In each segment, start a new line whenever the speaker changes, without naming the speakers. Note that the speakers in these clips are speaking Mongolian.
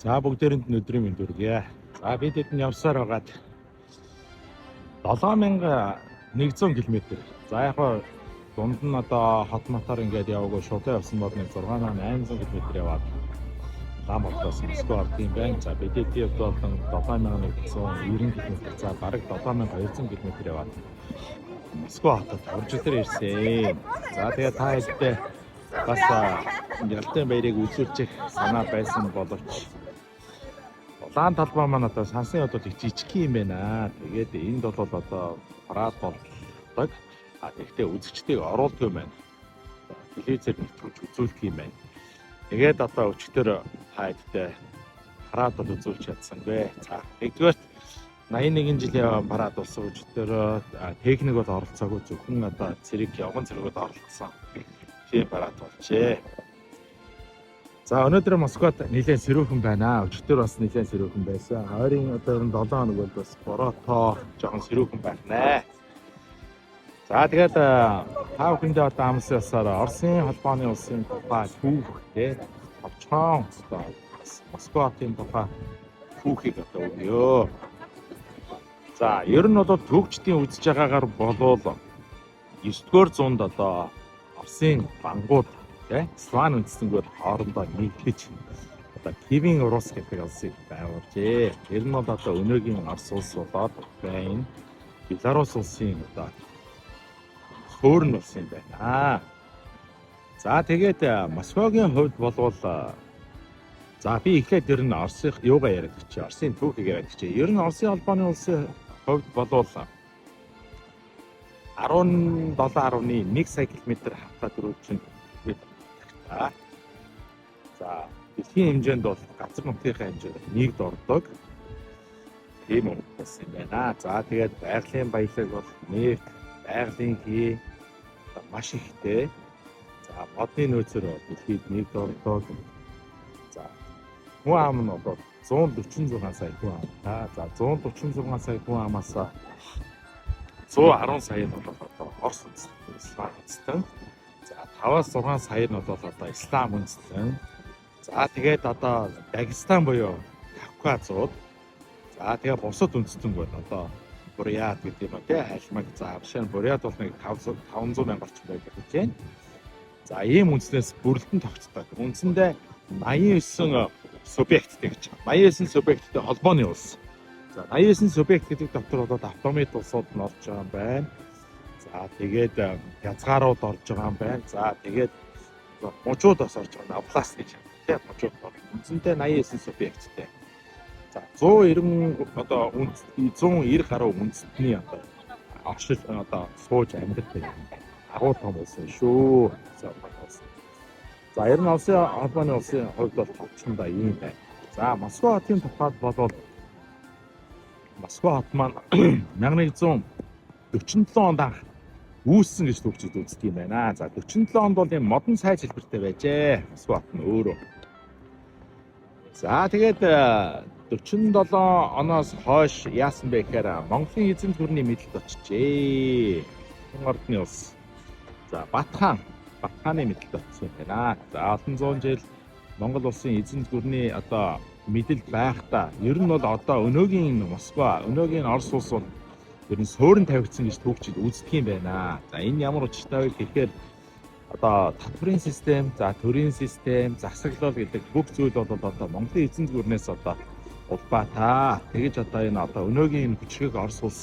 За бүгдээрэнд нь өдрийн мэнд хүргэе. За бид хэд нь явсаар байгаад 7100 км. За яг дунд нь одоо хот мотор ингээд яваагүй шуудаа явсан бол 6800 км яваад лам орлоос Москва орд юм байна. За бид хэд болон 7190 км. За бараг 7200 км яваад Москва хотод орж ирсэн. За тэгээ та хэдтэй бас ялтын баярыг үзүүлчих санаа байсан боловч улаан талбай маань одоо сансын одоо их жижиг юм байна. Тэгээд энд бол одоо парад болдог. Тэгэхдээ үзэгчдийг оруулдаг юм байна. Телевизээр нэвтрүүлж үзүүлдэг юм байна. Тэгээд одоо өчтөр хайдтай парад бол үзүүлж чадсангүй. За нэгдүгээр 81 жилийн парад болсон өчтөр техник бол оролцоогүй зөвхөн одоо цэрэг явган цэргүүд оролцсон. Тийм парад болжээ. За өнөөдөр Москвад нэлээд сэрүүхэн байна. Өчигдөр бас нэлээд сэрүүхэн байсан. Ойрын одоо 7 хоног бол бас боротоо жоохон сэрүүхэн байна. За тэгээд та бүхэндээ одоо амсаасаар Оросын холбооны улсын тухай түүхтэй товчхон одоо Москватын тухай түүхийг одоо өгье. За ер нь бол төгчдийн үзэж байгаагаар болвол 9-р зуунд одоо Оросын бангууд Славян үндэстнүүд хоорондоо нэгдэж одоо Кривийн Рус гэдэг улсыг байгуулжээ. Тэр нь бол одоо өнөөгийн Орос улс болоод байна. Беларусь улсын одоо хөөрн улс юм байна. За тэгээд Москвагийн хувьд болвол за би эхлээд ер нь Оросын юугаа яриад чи Оросын түүхийг яриад чи. Ер нь Оросын холбооны улсын хувьд болвол 17.1 сая км хавтаа дөрвөлжин за дэлхийн хэмжээнд бол газар нутгийн хэмжээнд нэгд ордог. Тийм юм байна. За тэгээд байгалийн баялаг бол нефт, байгалийн хий маш ихтэй. За модны нөөцөөр дэлхийд нэгд ордог. За хүн ам нь бол 146 сая хүн ам. За 146 сая хүн амаас 110 сая нь бол одоо Орос үндэстэн. За 5-6 сая нь бол одоо Ислам үндэстэн. За тэгээд одоо Дагестан буюу Кавказууд. За тэгээд бусад үндэстэн бол одоо Бурят гэдэг юм тий Альмаг за жишээ нь Бурят бол нэг 500 мянга орчим байдаг гэж байна. За ийм үндснээс бүрэлдэн тогтдог. Үндсэндээ 89 субъекттэй гэж. 89 субъекттэй холбооны улс. За 89 субъект гэдэг дотор бол автомат улсууд нь орж байгаа юм байна. За тэгээд хязгаарууд орж байгаа юм байна. За тэгээд мужууд бас орж байгаа. Област гэж тийм мужууд бол үндсэндээ 89 субъекттэй. За 190 одоо 190 гаруй үндэстний одоо оршил одоо сууж амьдардаг. Агуу том болсон шүү. За ер нь Оросын холбооны улсын хувьд бол товчондоо ийм байна. За Москва хотын тухайд болвол Москва хот маань 1147 онд анх үүссэн гэж төгсөж үздэг юм байна. За 47 онд бол ийм модон сайж хэлбэртэй байжээ. Москва хот нь өөрөө. За тэгээд 47 оноос хойш яасан бэ гэхээр Монголын эзэнт гүрний мэдэлд очижээ. Ордны улс. За Батхааны мэдэлд очсон юм байна. За олон зуун жил Монгол улсын эзэнт гүрний одоо мэдэлд байхдаа ер нь бол одоо өнөөгийн Москва, өнөөгийн Орос улс бол ер нь суурин тавигдсан гэж төгчд үздэг юм байна. За энэ ямар учиртай вэ гэхээр одоо татврын систем, за төрийн систем, засаглал гэдэг бүх зүйл бол одоо Монголын эзэнт гүрнээс одоо улбаатаа. Тэгэж одоо энэ одоо өнөөгийн хүчрэг Орос улс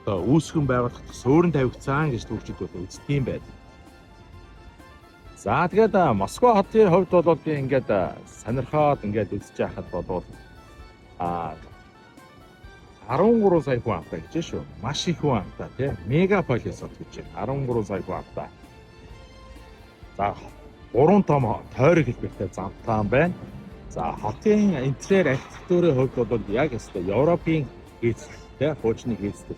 одоо үүсгэн байгуулах суурин тавигдсан гэж төгчд бол үздэг юм байна. За тэгээд Москва хотын хувьд бол би ингээд сонирхоод ингээд үзэж байхад бол 13 сая хүн амтай гэж шүү. Маш их хүн амтай тийм мегаполис хот гэж байна. 13 сая хүн амтай. За 3 том тойрог хэлбэртэй замтаан байна. За хотын интерьер архитектурын хувьд бол яг өстой Европын хийцтэй хуучны хийцтэй.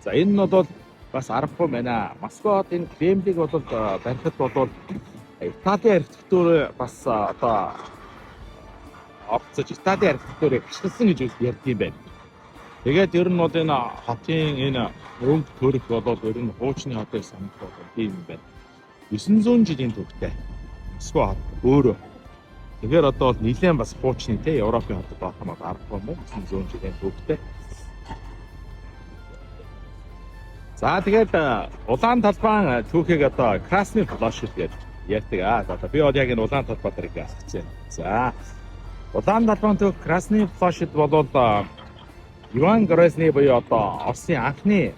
За энэ нь бол бас аргагүй байна. Москва хотын Кремлийг бол барихад бол Италийн архитектур бас одоо орцож Италийн архитектурыг ашигласан гэж ярьд юм байна. Тэгээд ер нь бол энэ хотын энэ өнгө төрх бол ер нь хуучны хотыг санагдах тийм юм байна. 900 жилийн түүхтэй Москва хот өөрөө. Тэгэхээр одоо бол нэлээд бас хуучны те Европын хотод Батмад 10 мөн 100 жилийн түүхтэй. За тэгээд улаан талбайн түүхийг одоо Красный площадь гэж ярьдаг. Одоо би бол яг энэ улаан талбай дээр асууж байна. За улаан талбайн түүх Красный площадь бол Иван Грозный буюу одоо Оросын анхны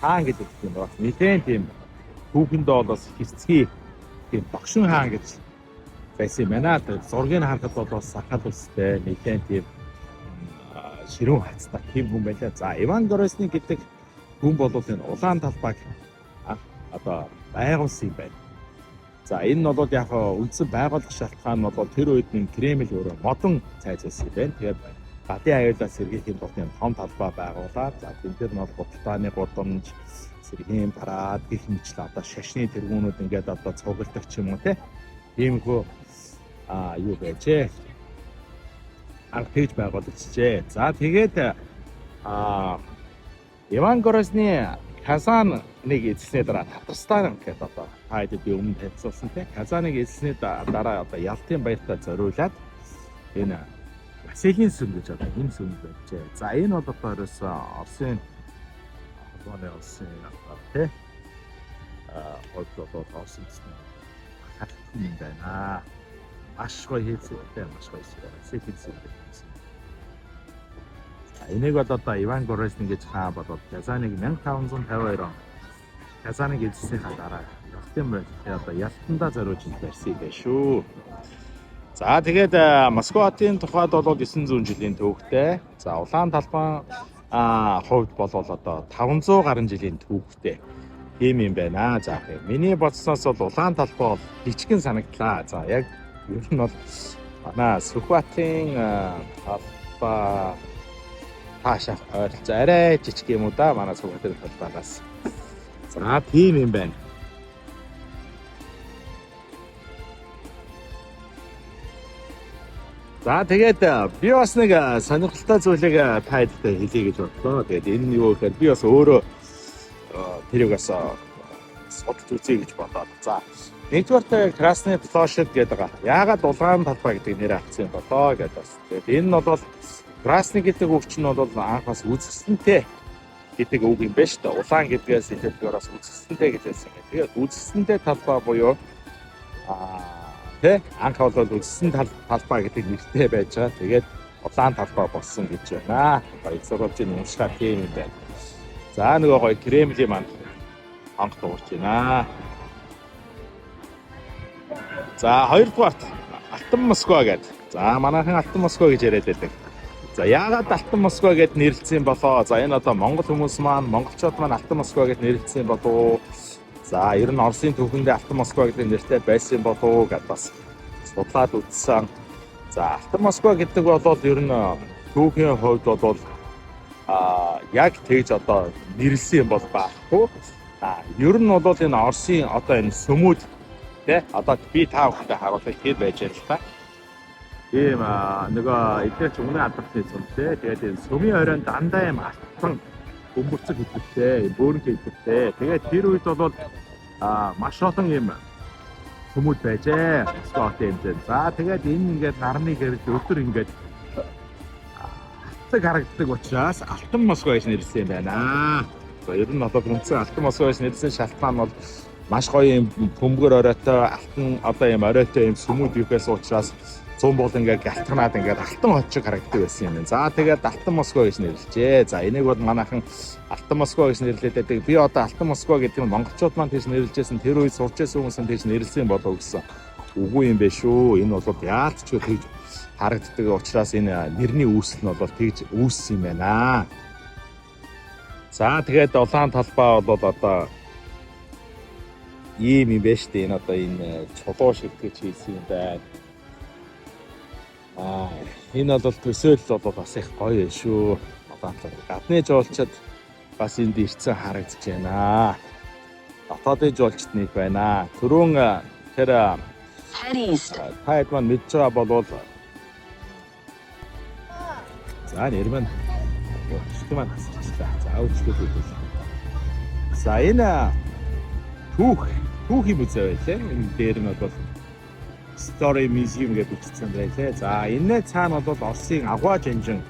хаан гэдэг юм байна. Нэлээд тийм түүхэндээ бол бас хэцгий тийм багшин хаан гэж байсан юм байна. Зургийг харахад бол бас сахал устэй нэлээд тийм ширүүн хацтай тийм хүн байлаа. За Иван Грозный гэдэг хүн бол энэ улаан талбайг одоо байгуулсан юм байна. За энэ бол яг үндсэн байгуулах шалтгаан нь бол тэр үед нь Кремль өөрөө модон цайз байсан юм байна. Тэгээд гадын аюулаас сэргийхийн тулд энэ том талбай байгуулаад за тэн дээр нь бол Худалдааны гудамж, сэргийн парад гэх мэтлээ одоо шашны тэргүүнүүд ингээд одоо цугладаг ч юм уу те. Иймэрхүү юу байжээ. Анх тэгж байгуулагдчихжээ. За тэгээд Иван Грозный Казан нэг эзэлсний дараа Татарстан гэдэг одоо хайд би өмнө тавьсан те. Казаныг эзэлсний дараа одоо Ялтын баяртаа зориулаад энэ Василийн сүм гэж одоо энэ сүм байжээ. За энэ бол одоо Оросын холбооны улсын те одоо Оросын хатсан юм байна. Маш гоё хийцтэй маш гоё Василийн сүм гэсэн. Энийг бол одоо Иван Грозный гэж хаан бодоод Казаныг 1552 он Казаныг эзэлсэнийхаа дараа Ялтын баярт одоо Ялтандаа зориулж барьсан юм шүү. За тэгээд Москва хотын тухайд бол 900 жилийн түүхтэй. За улаан талбайн хувьд бол одоо 500 гаруй жилийн түүхтэй. Тийм юм байна. За миний бодсноос бол улаан талбай бол жижигэн санагдлаа. За яг ер нь бол манай Сүхбаатарын талбай хаашаа ойролцоо арай жижиг юм уу да манай Сүхбаатарын талбайгаас. За тийм юм байна. За тэгээд би бас нэг сонирхолтой зүйлийг та бүхэнд хэлье гэж бодлоо. Тэгээд энэ нь юу гэхээр би бас өөрөө тэрийг бас судалж үзье гэж бодоод. За нэгдүгээр Красный площадь гэдэг яагаад улаан талбай гэдэг нэр авсан юм болоо гэдэг бас. Тэгээд энэ нь бол Красный гэдэг үг чинь бол анх бас үзэсгэлэнтэй гэдэг үг юм байна шүү дээ. Улаан гэдгээс хэлбэлээр бас үзэсгэлэнтэй гэж хэлсэн юм. Тэгээд үзэсгэлэнтэй талбай буюу анх бол үлдсэн талбай гэдэг нэртэй байж байгаа. Тэгээд улаан талбай болсон гэж байна. Баяр сурвалжийн уншгаа тийм юм байна. За нөгөө гоё Кремлийн манд ханх дуурч байна. За хоёрдугаарт Алтан Москва гэдэг. За манайхан Алтан Москва гэж яриад байдаг. За яагаад Алтан Москва гэд нэрлэлсэн болоо? За энэ одоо монгол хүмүүс маань монголчууд маань Алтан Москва гэд нэрлэлсэн болоо. За ер нь Оросын түүхэндээ Алтан Москва гэдэг нэртэй байсан болов гэдээ бас судлаад үзсэн. За Алтан Москва гэдэг бол ер нь түүхийн хувьд бол яг тэгж одоо нэрлсэн юм бол байхгүй. Ер нь бол энэ Оросын одоо энэ сүмүүд те одоо би та бүхэнд харуулах хэд байж байгаа л та. Тийм нөгөө эдгээр өмнө албартай сүмтэй. Тэгээд энэ сүмийн оройн дандаа юм алтан бөмбөрцөг хэлбэртэй, бөөрнг хэлбэртэй. Тэгээд тэр үед бол маш олон юм хүмүүс байжээ. Москва хотын хэмжээнд. За тэгээд энэ ингээд нарны гэрэл өдөр ингээд хацаг харагддаг учраас Алтан Москва гэж нэрлсэн юм байна. За ер нь бол үндсэн Алтан Москва гэж нэрлсэн шалтгаан бол маш гоё юм бөмбөр оройтой алтан одоо юм оройтой юм сүмүүд юугээс учраас зүүн бол ингээд галтганаад ингээд алтан хот шиг харагддаг байсан юм. За тэгээд Алтан Москва гэж нэрлэжээ. За энийг бол манайхан Алтан Москва гэж нэрлээд байдаг. Би одоо Алтан Москва гэдэг нь монголчууд маань тийш нэрлэжсэн тэр үед сурч байсан хүмүүс нь тийш нэрлсэн болов гэсэн. Үгүй юм бэ шүү. Энэ бол яалтч тэгж харагддаг учраас энэ нэрний үүсэл нь бол тэгж үүссэн юм байна. За тэгээд улаан талбай бол одоо ийм юм байна шүү дээ. Энэ одоо энэ чулуу шиг гэж хийсэн юм байна. Энэ бол төсөөлөл бол бас их гоё шүү. Гадны жуулчид бас энд ирсэн харагдаж байна. Дотоодын жуулчид нэг байна. Түрүүн тэр тайд маань мэдж байгаа бол за нэр маань шигтэй маань хасчихлаа. За өвчлөд өгөл. За энэ түүх юм үзээ байлээ. Энэ дээр нь бол Story Museum гэж бичсэн байлээ. За энэ цаана бол Оросын агуу жанжин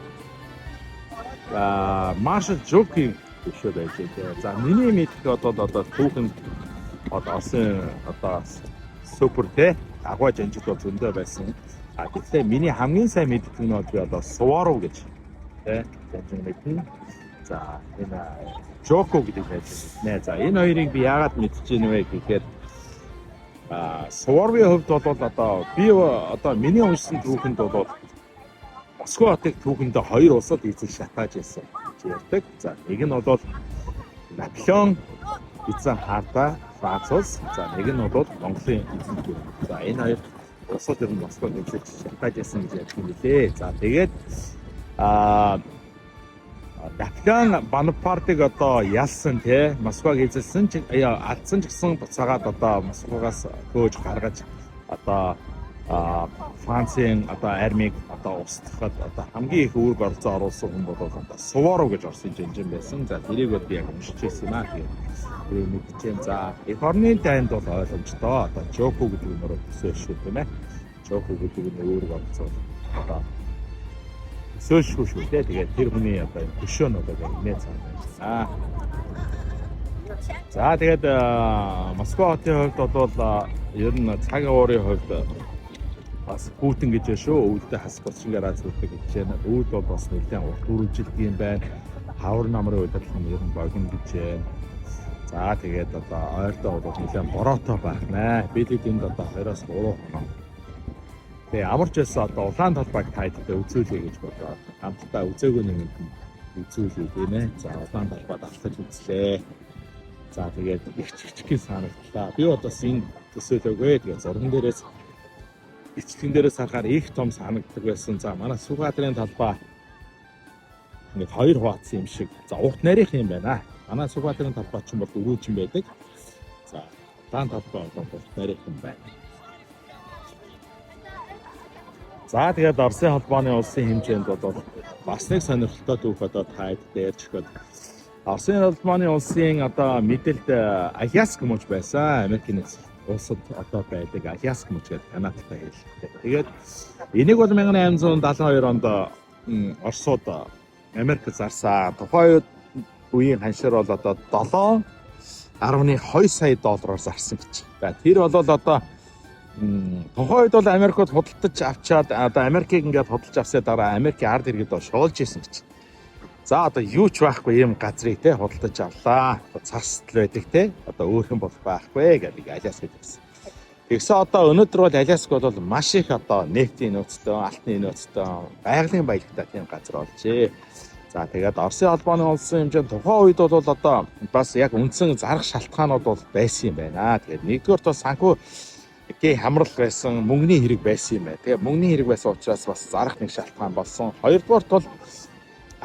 Marshall Joke шүү байлээ. За миний мэддэг одоо түүхэнд Оросын супер те агуу жанжид бол зөндөө байсан. Гэхдээ миний хамгийн сайн мэддэг нь бол Subaru гэж те жанжин мэднэ. За энэ Joko гэдэг байлээ. За энэ хоёрыг би яагаад мэдчихэв вэ гэхээр Subaru-ийн хувьд бол миний уншсан түүхэнд бол Москва хотыг түүхэндээ хоёр улсад эзэн шатааж байсан гэж ярьдаг. За нэг нь бол Наполеон эзэн хаадаа Франц улс. За нэг нь бол Монголын эзэн гэх. За энэ хоёр улсууд ер нь Москваг эзэн шатааж байсан гэж ярьдаг юм лээ. За тэгээд Наполеон Бонапартыг ялсан те Москваг эзэлсэн ч алдсан ч гэсэн буцаагаад Москвагаас хөөж гаргаж Францын армийг устгахад хамгийн их үүрэг оролцоо оруулсан хүн бол Subaru гэж Оросын жанжин байсан. За тэрийг би яг уншиж байсан юм аа. Тэгээд мэдчихээн. За эх орны тайнд бол ойлгомжтой. Joko гэдэг нэрээр төсөөл шүү тийм ээ. Joko гэдэг нь үүрэг оролцоо сөөлшгүй шүү дээ. Тэгээд тэр хүний хөшөөн нэмээ цаана. За тэгээд Москва хотын хувьд бол ер нь цаг уурын хувьд бас Путин гэж шүү. Өвөлдөө хас болчихгаараа зүгтэг гэж байна. Өвд бол бас нэлээд урт үржилдэг юм байна. Хавар намрын үйлдэл нь ер нь богино гэж байна. За тэгээд ойртоо бол нэлээд бороотой байна. Бид энд 2-3 хоног. Тэгээ амарч байсан улаан талбайг тайлбар үзүүлээ гэж бодлоо. Хамтдаа үзээгүй нэг үзүүлээ тийм ээ. За улаан талбайд автаж үзлээ. За тэгээд их чичгэн санагдлаа. Би бас энэ төсөөлөөгүй. Тэгээд зурган дээрээс эцгэн дээрээс харахаар их том санагддаг байсан. За манай Сүхбаатарын талбай нэг 2 хуваацсан юм шиг. За урт нарийнх юм байна. Манай Сүхбаатарын талбай ч юм бол өрөөжин байдаг. За улаан талбай бол урт нарийнх юм байна. За тэгээд Оросын холбооны улсын хэмжээнд бол бас нэг сонирхолтой түүх таад дээрч өгöd. Оросын холбооны улсын мэдээлэлд Аляск мууч байсан. Америкийн улсад байдаг Аляск мууч гэдэг Канадтай хэллэгтэй. Тэгээд энийг бол 1872 онд Оросууд Америк зарсан. Тухайн үеийн ханшаар бол 7.2 сая доллараар зарсан гэж байна. Тэр бол тухайн үед бол Америкт худалдаж авчаад Америкийг ингээд худалдаж авсаа дараа Америкийн ард иргэд шуулж исэн гэж. За юу ч байхгүй юм газрыг те худалдаж авлаа. Царсдл байдаг те. Өөрхөн бол байхгүй гэдэг Аляск гэсэн. Тэгсэн өнөөдөр бол Аляск бол маш их нефтийн нөөцтэй, алтны нөөцтэй, байгалийн баялагтай тийм газар болжээ. За тэгээд Оросын холбооны улсын хэмжээнд тухайн үед бол бас яг үндсэн зарах шалтгаанууд бол байсан юм байна. Тэгээд нэгдүгээр бол санхүү хамрал байсан, мөнгөний хэрэг байсан юм байна. Тэгээ мөнгөний хэрэг байсан учраас бас зарах нэг шалтгаан болсон. Хоёрдугаарт бол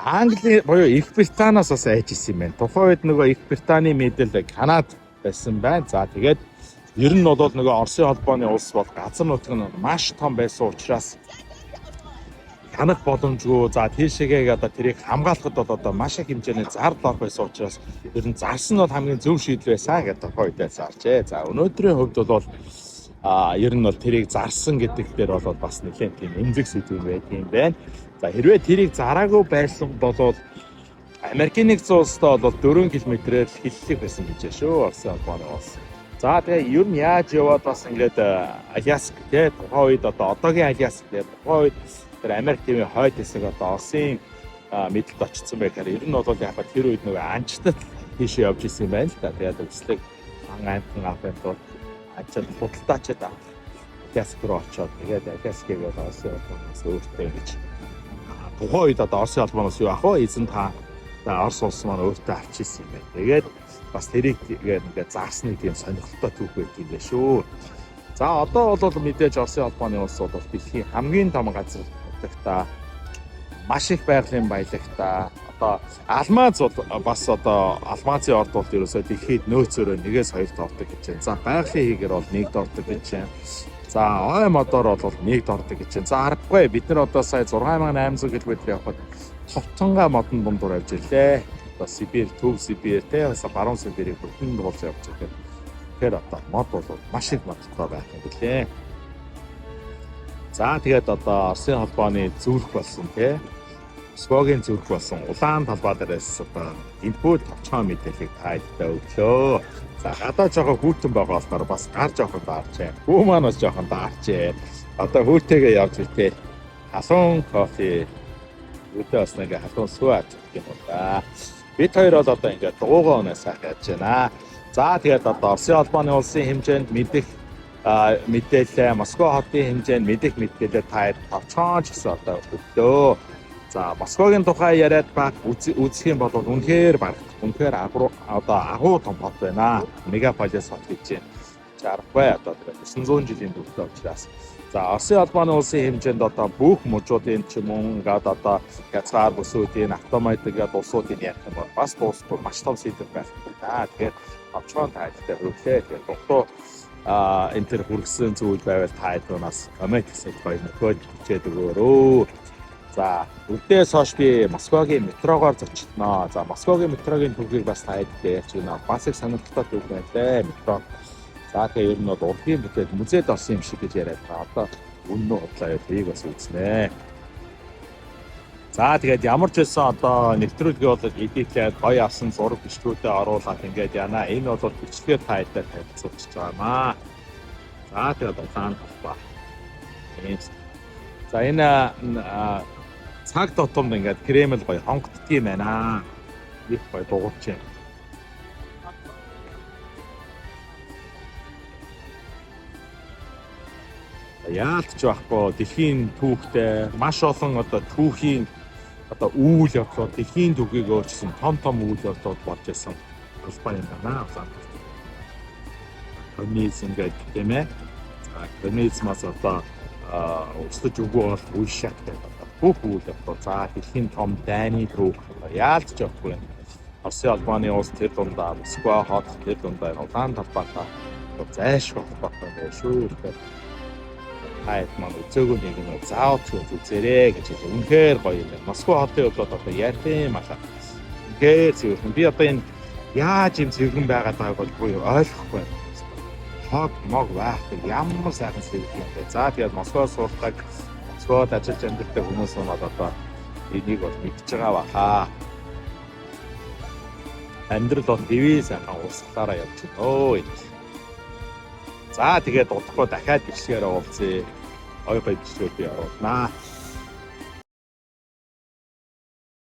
Англи буюу Их Британаас бас айж исэн юм байна. Тухайн үед нөгөө Их Британий мэдээлэл Канад байсан байна. За тэгээд ер нь бол нөгөө Оросын холбооны улс бол газар нутаг нь маш том байсан учраас танах боломжгүй. За тийшээгээ тэрийг хамгаалахад бол маш их хэмжээний зардал орох байсан учраас ер нь зарсан нь бол хамгийн зөв шийдэл байсан гэдэг тухайн үедээ зарчээ. За өнөөдрийн хувьд бол ер нь бол тэрийг зарсан гэдэг дээр бол бас нэлээд тийм эмзэг сэдв байт юм байна. За хэрвээ тэрийг зараагүй байсан бол Америкийн нэгдсэн улстай бол 4 км-ээр хиллэх байсан гэж шүү. Оросын холбооны улс. За тэгээ ер нь яаж яваад бас ингээд Аляск тий тухайн үед одоогийн Аляск тий тухайн үед тэр Америк тийм хойд хэсэг Оросын мэдлэлд очсон байхаар ер нь бол яг тэр үед нөгөө анчтад тийшээ явж исэн юм байна л да. Тэгээд өслөг аймхан аваад ачаад худалдаачаад Аляск руу очоод тэгээд Аляскийг бол Оросын холбооноос өөртөө ингэж тухайн үед Оросын холбооноос юу ах вэ? Эзэн та Орос улс маань өөртөө авчихсан юм байна. Тэгээд бас тэрийг ингээд заарсныг тийм сонирхолтой түүх байт юм байна шүү. За одоо бол мэдээж Оросын холбооны улс бол дэлхийн хамгийн том газар нутагта маш их байгалийн баялагтай алмаз бол бас алмазын орд бол ерөөсөө дэлхийд нөөцөөрөө 1-2 ордог гэж байна. За байгалийн хийгээр бол 1 ордог гэж байна. За ой модоор бол 1 ордог гэж байна. За аргагүй бид нар сая 6800 км явхад товтонгаа модон дундуур явж ирлээ. Сибирь, Төв Сибирь, баруун Сибирийг бүрэн болж явж байгаа. Тэгэхээр мод бол маш их модтой байх юм билээ. За тэгээд одоо Оросын холбооны зүрх болсон тий. Москвагийн зүрх болсон улаан талбай дээрээс одоо энэхүү товчхон мэдээллийг тайлбар өглөө. За гадаа жоохон хүүтэн байгаа болохоор бас гар жоохон даарчээ. Хүү маань бас жоохон даарчээ. Одоо хүүтэйгээ явж иртээ. Халуун кофе өдөө бас нэг халуун сүү аж гэх юм да. Бид хоёр бол одоо ингээд дуугаа өнөө сайхан яаж байна. За тэгээд одоо Оросын холбооны улсын хэмжээнд мэдээлэл Москва хотын хэмжээнд мэдээлэл та товчхон ч гэсэн одоо өглөө. За Москвагийн тухай яриад баг үзэх юм бол үнэхээр агуу том хот байна. Мегаполис хот гэж байна. 60 бай одоо 900 жилийн туршид учраас. За Оросын холбооны улсын хэмжээнд одоо бүх мужуудын ч юм уу ингээд одоо хязгаар бүсүүдийн автомат гэдэг улсуудын ярих юм бол бас дуусахгүй маш том сэдв байх юм да. Тэгэхээр товчхон тайлбар өглөө. Тэгэхээр дутуу энэ төр хүргэсэн зүйл байвал та хэднээс коммент хийсэй гоё нөхөд бичээд өгөөрөө. За өдөөс хойш би Москвагийн метрогоор зочлоо. За Москвагийн метрогийн төвийг бас та хэд ярьж байна. Бас их сонирхолтой төв байна лээ метро. За тэгээ ер нь бол урлагийн бүтээл музейд орсон юм шиг гэж яриад байгаа. Одоо үнэн үү худлаа яыг бас үзнэ. За тэгээд ямар ч байсан одоо нэвтрүүлгээ бол эдитлээд гоё авсан зураг бичлэгүүдэд оруулаад ингээд яана. Энэ бол бичлэгээр тайлбар тавьчихж байгаамаа. За тэгээд улаан талбай. За энэ цаг тутамд ингээд Кремль гоё хонгоддөг юм байна. Их гоё дуурч юм. Яалтч байхгүй дэлхийн түүхтэй маш олон одоо түүхийн одоо үйл явдлууд дэлхийн түүхийг өөрчилсөн том үйл явдлууд болж байсан улбан юм байна. Коммунизм гэдэг тийм ээ. За коммунизмаас одоо устж өгөө бол үе шаттай бүх үйл явдал за дэлхийн том дайны түүх яалтч байхгүй. Оросын холбооны улс тэр дундаа Москва хот тэр дундаа улаан талбайтай зайлшгүй холбоотой байх шүү. Хайд маань үзээгүй нэг нь заавал үзээрэй гэж хэлээ. Үнэхээр гоё юм. Москва хотын хувьд одоо ярьсан юм аа. Үнэхээр зөвхөн би одоо энэ яаж юм зөвгөн байгаад байгааг бол ойлгохгүй. Хог мог байхгүй ямар сайхан зөвгөн юм бэ. За тэгээд Москвад суулдаг, Москвад ажиллаж амьдардаг хүмүүс нь одоо энийг бол мэдж байгаа баха. Амьдрал бол хэвээ сайхан урсгалаараа явж байна. Өө. За тэгээд удахгүй дахиад бичлэгээр уулзъя. Ой гоё бичлэгээр явуулнаа.